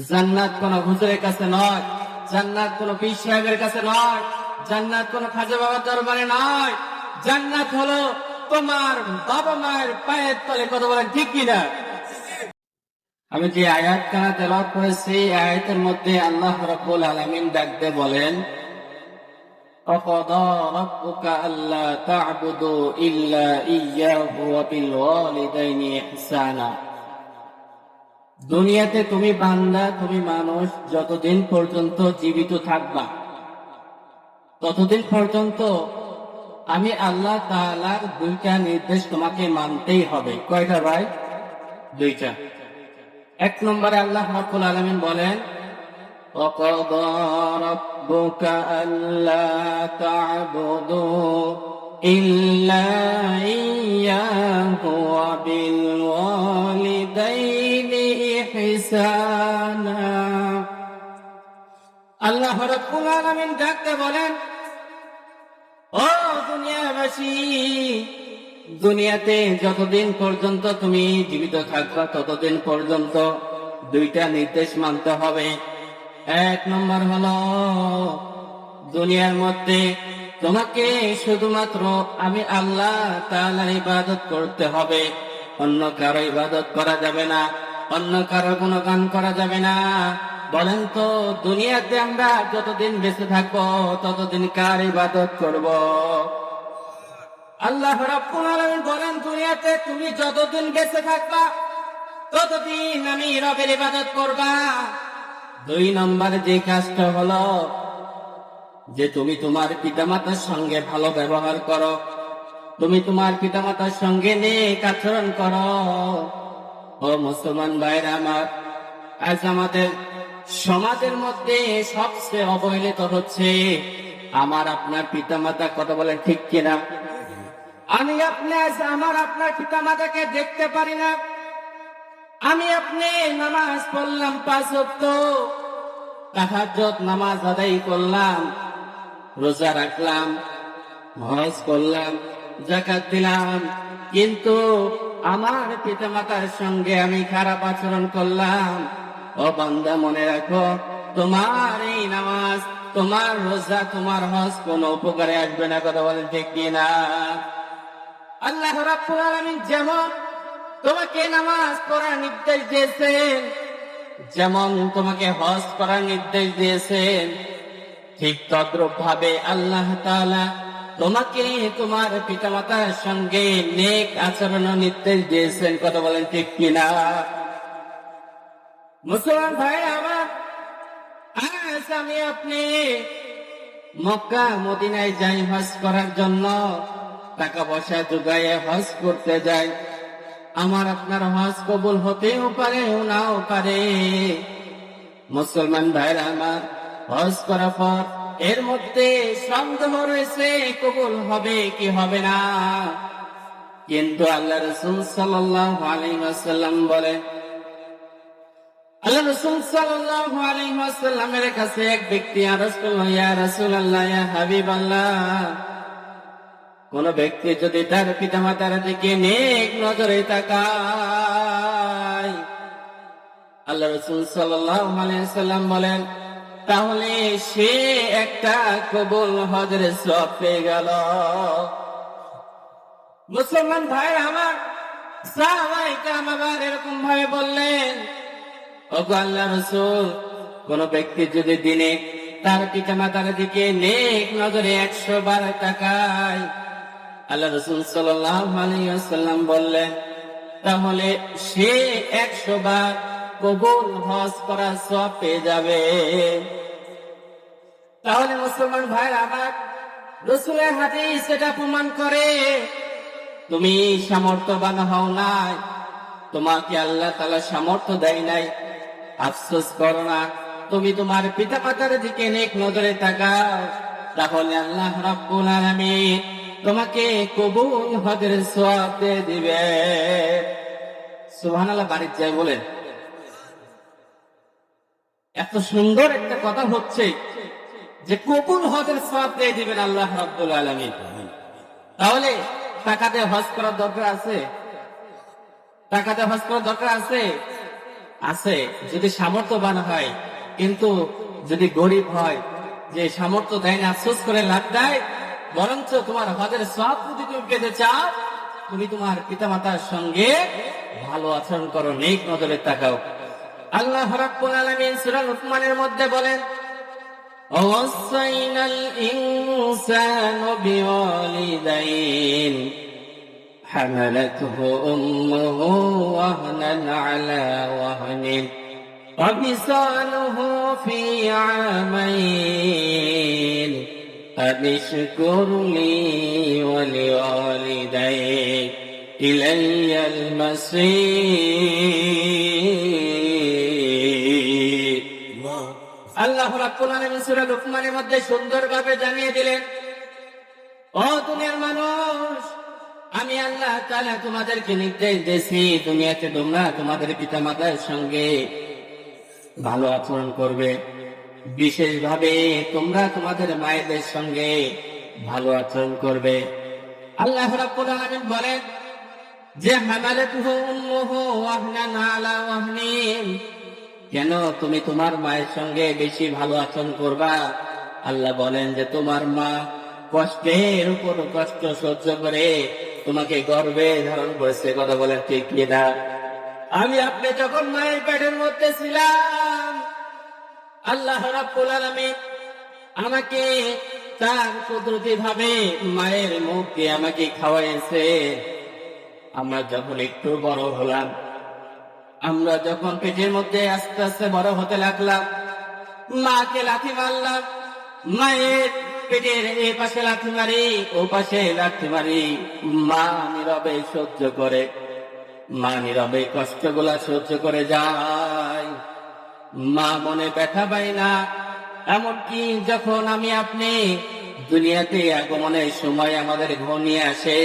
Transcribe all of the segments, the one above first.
জান্নাত কোন হুজুরের কাছে নয়, জান্নাত কোন পীর সাহেবের কাছে নয়, জান্নাত কোন খাজা বাবার দরবারে নয়। জান্নাত হলো তোমার বাবা মায়ের পায়ের তলে। কথা বলেন ঠিক কিনা? আমি যে আয়াত কানা তেলাওয়াত করেছি, আয়াতের মধ্যে আল্লাহ রাব্বুল আলামিন ডাকতে বলেন, وَقَضَى رَبُّكَ أَلَّا تَعْبُدُوا إِلَّا إِيَّاهُ وَبِالْوَالِدَيْنِ إِحْسَانًا। দুনিয়াতে তুমি বান্দা, তুমি মানুষ, যতদিন পর্যন্ত জীবিত থাকবা ততদিন পর্যন্ত আমি আল্লাহ তাআলার দুইটা নির্দেশ তোমাকে মানতেই হবে। কয়টা ভাই? দুইটা। এক নম্বরে আল্লাহ রাব্বুল আলামিন বলেন, وَقَضَى رَبُّكَ أَلَّا تَعْبُدُوا إِلَّا إِيَّاهُ وَبِالْوَالِدَيْنِ إِحْسَانًا। আল্লাহ রাব্বুল আলামিন ডাকতে বলেন, ও দুনিয়াবাসী, দুনিয়াতে যতদিন পর্যন্ত তুমি জীবিত থাকবা ততদিন পর্যন্ত দুইটা নির্দেশ মানতে হবে। এক নম্বর হলো, দুনিয়ার মধ্যে তোমাকে শুধুমাত্র আমি আল্লাহ তাআলার ইবাদত করতে হবে, অন্য কারো ইবাদত করা যাবে না, অন্য কারো গুণগান করা যাবে না। বলেন তো, দুনিয়াতে আমরা যতদিন বেঁচে থাকবো ততদিন কার ইবাদত করব? আল্লাহ রাব্বুল আলামিন বলেন, দুনিয়াতে তুমি যতদিন বেঁচে থাকবা ততদিন আমি রবের ইবাদত করবা। দুই নম্বরে যে কাজটা হলো যে তুমি তোমার পিতামাতার সঙ্গে ভালো ব্যবহার করো, তুমি তোমার পিতামাতার সঙ্গে নেক আচরণ করো। ও মুসলমান ভাইরা আমার, আজ আমাদের সমাজের মধ্যে সবচেয়ে অবহেলিত হচ্ছে আমার আপনার পিতামাতা। কথা বলেন ঠিক কিনা? আমি আপনি আজ আমার আপনার পিতামাতাকে দেখতে পারি না। আমি আপনি নামাজ পড়লাম 5 ওয়াক্ত, তাহাজ্জুদ নামাজ আদায় করলাম, রোজা রাখলাম, হজ করলাম, যাকাত দিলাম, কিন্তু আমার পিতামাতার সঙ্গে আমি খারাপ আচরণ করলাম। ও বান্দা, মনে রাখো, তোমার এই নামাজ, তোমার রোজা, তোমার হজ কোনো উপকারে আসবে না। কথা বলেন ঠিক কিনা? আল্লাহ রাব্বুল আলামিন যেমন তোমাকে নামাজ পড়ার নির্দেশ দিয়েছেন, যেমন তোমাকে হজ করার নির্দেশ দিয়েছেন, ঠিক তদ্রূপ ভাবে আল্লাহ তাআলা তোমাকে তোমার পিতামাতার সঙ্গে নেক আচরণের নির্দেশ দিয়েছেন। কথা বলেন ঠিক কিনা? মুসলমান ভাই আমার, আজ আমি আপনি মক্কা মদিনায় যাই হজ করার জন্য, টাকা পয়সা জোগাইয়ে হজ করতে যাই। আমার আপনার হজ কবুল হতেও পারে, নাও পারে। মুসলমান ভাইরা আমার, হজ করার পর এর মধ্যে সন্দেহ রয়েছে কবুল হবে কি হবে না। কিন্তু আল্লাহ রাসূল সাল্লাল্লাহু আলাইহি ওয়াসাল্লাম বলেন, আল্লাহ রাসূল সাল্লাল্লাহু আলাইহি ওয়াসাল্লামের কাছে এক ব্যক্তি আরজ করল, ইয়া রাসূলুল্লাহ, ইয়া হাবিবাল্লাহ, কোন ব্যক্তি যদি তার পিতামাতার দিকে নেক নজরে তাকায়, আল্লাহ রাসূল সাল্লাল্লাহু আলাইহি ওয়াসাল্লাম বলেন, তাহলে সে একটা কবুল হজের সওয়াব পেয়ে গেল। মুসলমান ভাই আমার, সাহাবায়ে কেরাম আবার এরকম ভাবে বললেন, ওগো আল্লাহর রাসূল, কোন ব্যক্তি যদি দিনে তার পিতামাতার দিকে নেক নজরে 100 বার তাকায়, আল্লাহ রাসূল সাল্লাল্লাহু আলাইহি ওয়াসাল্লাম বললেন, তাহলে সে 100 বার কবুল হজ করার সওয়াব পেয়ে যাবে। তাহলে মুসলমান ভাইরা আমার, রাসূলের হাদিস এটা প্রমাণ করে, তুমি সামর্থ্যবান হও নাই, তোমাকে আল্লাহ তাআলা সামর্থ্য দেয় নাই, আফসোস করো না, তুমি তোমার পিতামাতার দিকে নেক নজরে তাকাও, তাহলে আল্লাহ রাব্বুল আলামিন তোমাকে কবুল হজের সওয়াব দিয়ে দিবে। সুবহানাল্লাহ। বাড়ির যাই বলেন, এত সুন্দর একটা কথা হচ্ছে যে কবুল হজের সওয়াব দিয়ে দিবেন আল্লাহ রাব্বুল আলামিন। তাহলে টাকা দিয়ে হজ করার দরকার আছে? টাকা দিয়ে হজ করার দরকার আছে? আছে, যদি সামর্থ্যবান হয়, কিন্তু যদি গরিব হয়, যে সামর্থ্য দেয় না, আফসোস করে লাভ দেয়। বরঞ্চ তোমার হজের সওয়াব যদি তুমি পেতে চাও, তুমি তোমার পিতামাতার সঙ্গে ভালো আচরণ করো, নেক নজরে তাকাও। আল্লাহ রাব্বুল আলামিন সূরা লুকমানের মধ্যে বলেন, ওয়াসাইনাল ইনসানু বিওয়ালিদাইন হামালাতহু উম্মুহু ওয়াহনান আলা ওয়াহনিন وفصاله في عامين أن اشكر لي ولوالديك إلي المصير। আল্লাহ রাব্বুল আলামিন সূরা লুকমানের মধ্যে সুন্দরভাবে জানিয়ে দিলেন, ও দুনিয়ার মানুষ, আমি আল্লাহ তাআলা তোমাদেরকে নির্দেশ দিয়েছি, দুনিয়াতে তোমরা তোমাদের পিতামাতার সঙ্গে ভালো আচরণ করবে, বিশেষভাবে তোমরা তোমাদের মায়েদের সঙ্গে ভালো আচরণ করবে। আল্লাহ রাব্বুল আলামিন বলেন যে হামালাতুহু উম্মুহু ওয়াহনান আলা ওয়াহনিন, কেন তুমি তোমার মায়ের সঙ্গে বেশি ভালো আচরণ করবা? আল্লাহ বলেন যে তোমার মা কষ্টের উপর কষ্ট সহ্য করে তোমাকে গর্ভে ধারণ করেছে। কথা বলেন ঠিক কি না? আমি আপনি যখন মায়ের পেটের মধ্যে ছিলাম, আল্লাহ রাব্বুল আলামিন আমাকে তার কুদরতি ভাবে মায়ের মুখ দিয়ে আমাকে খাওয়াইছে। আমরা যখন একটু বড় হলাম, আমরা যখন পেটের মধ্যে আস্তে আস্তে বড় হতে লাগলাম, মাকে লাথি মারলাম, মায়ের পেটের এ পাশে লাথি মারি, ও পাশে লাথি মারি, মা নীরবে সহ্য করে, মা নীরবে কষ্টগুলা সহ্য করে যায়, মা মনে ব্যথা পায় না। এমনকি যখন আমি আপনি দুনিয়াতে আগমনের সময় আমাদের ঘনিয়ে আসে,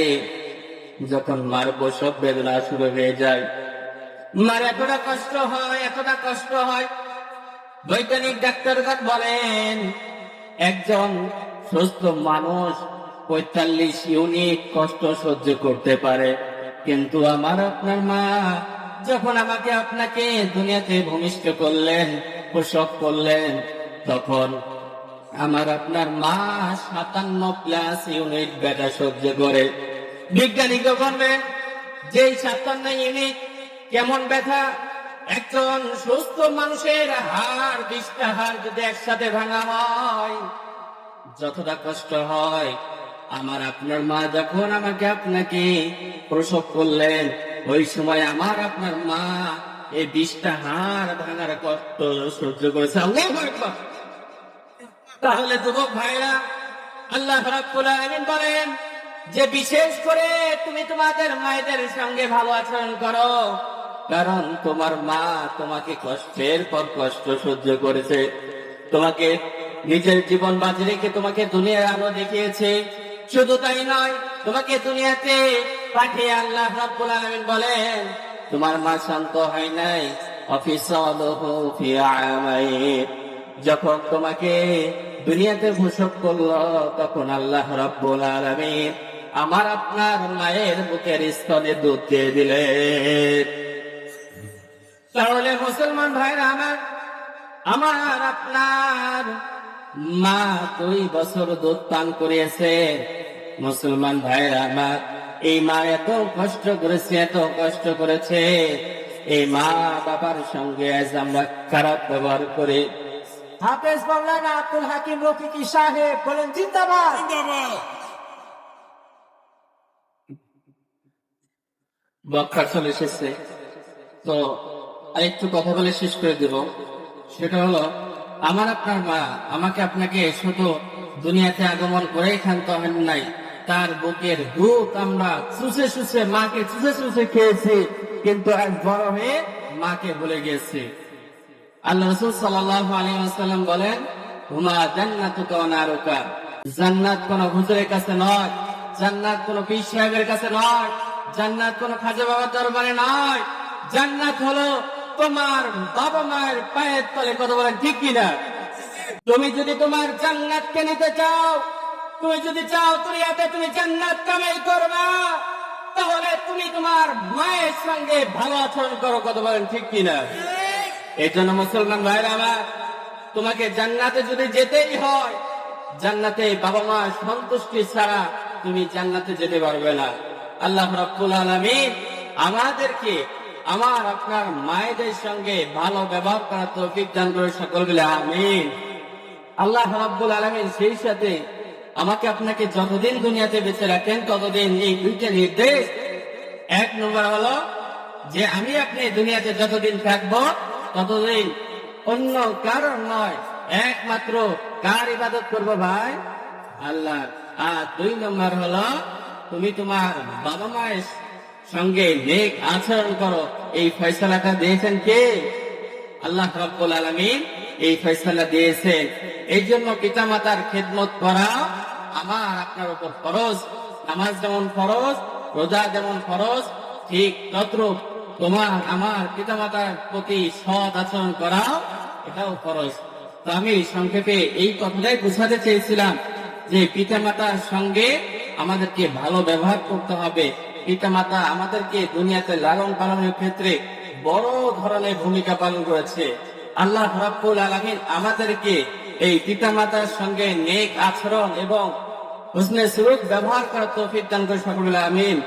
যখন মার প্রসব বেদনা শুরু হয়ে যায়, মার এতটা কষ্ট হয়, এতটা কষ্ট হয়। বৈজ্ঞানিক ডাক্তারগণ বলেন একজন সুস্থ মানুষ ৪৫ ইউনিট কষ্ট সহ্য করতে পারে, কিন্তু আমার আপনার মা যখন আমাকে আপনাকে দুনিয়াতে ভূমিষ্ঠ করলেন, প্রসব করলেন, তখন আমার আপনার মা ৫৭+ ইউনিট ব্যথা সহ্য করে। বিজ্ঞানীকে বলবেন যে ৫৭ ইউনিট কেমন ব্যথা? একজন সুস্থ মানুষের হাড় ২০টা হাড় যদি একসাথে ভাঙা হয় যতটা কষ্ট হয়, আমার আপনার মা যখন আমাকে আপনাকে প্রসব করলেন, ওই সময় আমার আপনার মা এই ২০টা হাড় ভাঙার কষ্ট সহ্য করেছে। আল্লাহু আকবার। তাহলে যুবক ভাইরা, আল্লাহ রাব্বুল আলামিন বলেন যে বিশেষ করে তুমি তোমাদের মায়েদের সঙ্গে ভালো আচরণ করো, কারণ তোমার মা তোমাকে কষ্টের পর কষ্ট সহ্য করেছে, তোমাকে নিজের জীবন বাজি রেখে তোমাকে দুনিয়ার আলো দেখিয়েছে। শুধু তাই নয়, তোমাকে দুনিয়াতে পাঠিয়ে আল্লাহ রাব্বুল আলামিন বলেন তোমার মা শান্ত হয় নাই, অফিসালুহু ফি আমাইন, যখন তোমাকে দুনিয়াতে প্রসব করলো, তখন আল্লাহ রাব্বুল আলামিন আমার আপনার মায়ের বুকের স্তনে দুধ দিয়ে দিলেন। তাহলে মুসলমান ভাইরা আমার আপনার মা ২ বছর দুধ পান করিয়েছে। মুসলমান ভাইরা আমার, এই মা এত কষ্ট করেছে, এত কষ্ট করেছে, এই মা বাবার সঙ্গে আজ আমরা খারাপ ব্যবহার করি। হাফেজ মাওলানা আব্দুল হাকিম রফিকি সাহেব বলেন জিন্দাবাদ। বক্তা চলে এসেছে, তো আরেকটু কথা বলে শেষ করে দেব। সেটা হলো, আমার আপনার মা আমাকে আপনাকে শুধু দুনিয়াতে আগমন করেই ক্ষান্ত হন নাই, তার বুকের দুধ আমরা চুষে চুষে, মাকে চুষে চুষে খেয়েছি, কিন্তু আজ বড় হয়ে মাকে ভুলে গেছি। আল্লাহ রাসূল সাল্লাল্লাহু আলাইহি ওয়াসাল্লাম বলেন, হুমা জান্নাতুকা ওয়া নারুকা, জান্নাত কোন হুজুরের কাছে নয়, জান্নাত কোন পীর সাহেবের কাছে নয়, জান্নাত কোন খাজা বাবার দরবারে নয়, জান্নাত হলো তোমার বাবা মায়ের পায়ের তলে। কথা বলেন ঠিক কিনা? তুমি যদি তোমার জান্নাতকে নিতে চাও, তুমি যদি চাও দুনিয়াতে তুমি জান্নাত কামাই করবা, তাহলে তুমি তোমার মায়ের সঙ্গে ভালো আচরণ করো। কথা বলেন ঠিক কিনা? এই জন্য মুসলমান ভাইরা আমার, তোমাকে জান্নাতে যদি যেতেই হয়, জান্নাতে বাবা মা সন্তুষ্টি ছাড়া তুমি জান্নাতে যেতে পারবে না। আল্লাহ রাব্বুল আলামিন আমাদেরকে আমার আপনার মায়েদের সঙ্গে ভালো ব্যবহার করার তৌফিক দান করে, সকল বলে আমিন। আল্লাহ রাব্বুল আলামিন সেই সাথে আমাকে আপনাকে যতদিন দুনিয়াতে বেঁচে রাখেন ততদিন এই দুইটা নির্দেশ। এক নম্বর হলো যে আমি আপনি দুনিয়াতে যতদিন থাকবো ততদিন অন্য কারণ নয়, একমাত্র কার ইবাদত করবো ভাই? আল্লাহ। আর দুই নম্বর হলো তুমি তোমার বাবা মায়ের সঙ্গে নেক আচরণ করো। এই ফয়সালাটা দিয়েছেন কে? আল্লাহ রাব্বুল আলামিন এই ফয়সালা দিয়েছেন। এই জন্য পিতা মাতার খেদমত করা আমার আপনার উপর ফরজ। নামাজ যেমন ফরজ, রোজা যেমন ফরজ, ঠিক তদ্রূপ তোমার আমার পিতা মাতার প্রতি সৎ আচরণ করা এটাও ফরজ। তো আমি সংক্ষেপে এই কথাটাই বুঝাতে চেয়েছিলাম যে পিতা মাতার সঙ্গে আমাদেরকে ভালো ব্যবহার করতে হবে। পিতা মাতা আমাদেরকে দুনিয়াতে লালন পালনের ক্ষেত্রে বড় ধরনের ভূমিকা পালন করেছে। আল্লাহ রাব্বুল আলামিন আমাদেরকে এই পিতা মাতার সঙ্গে নেক আচরণ এবং হুসনে সুলুক ব্যবহার করার তৌফিক দান করে, সকলে আমিন।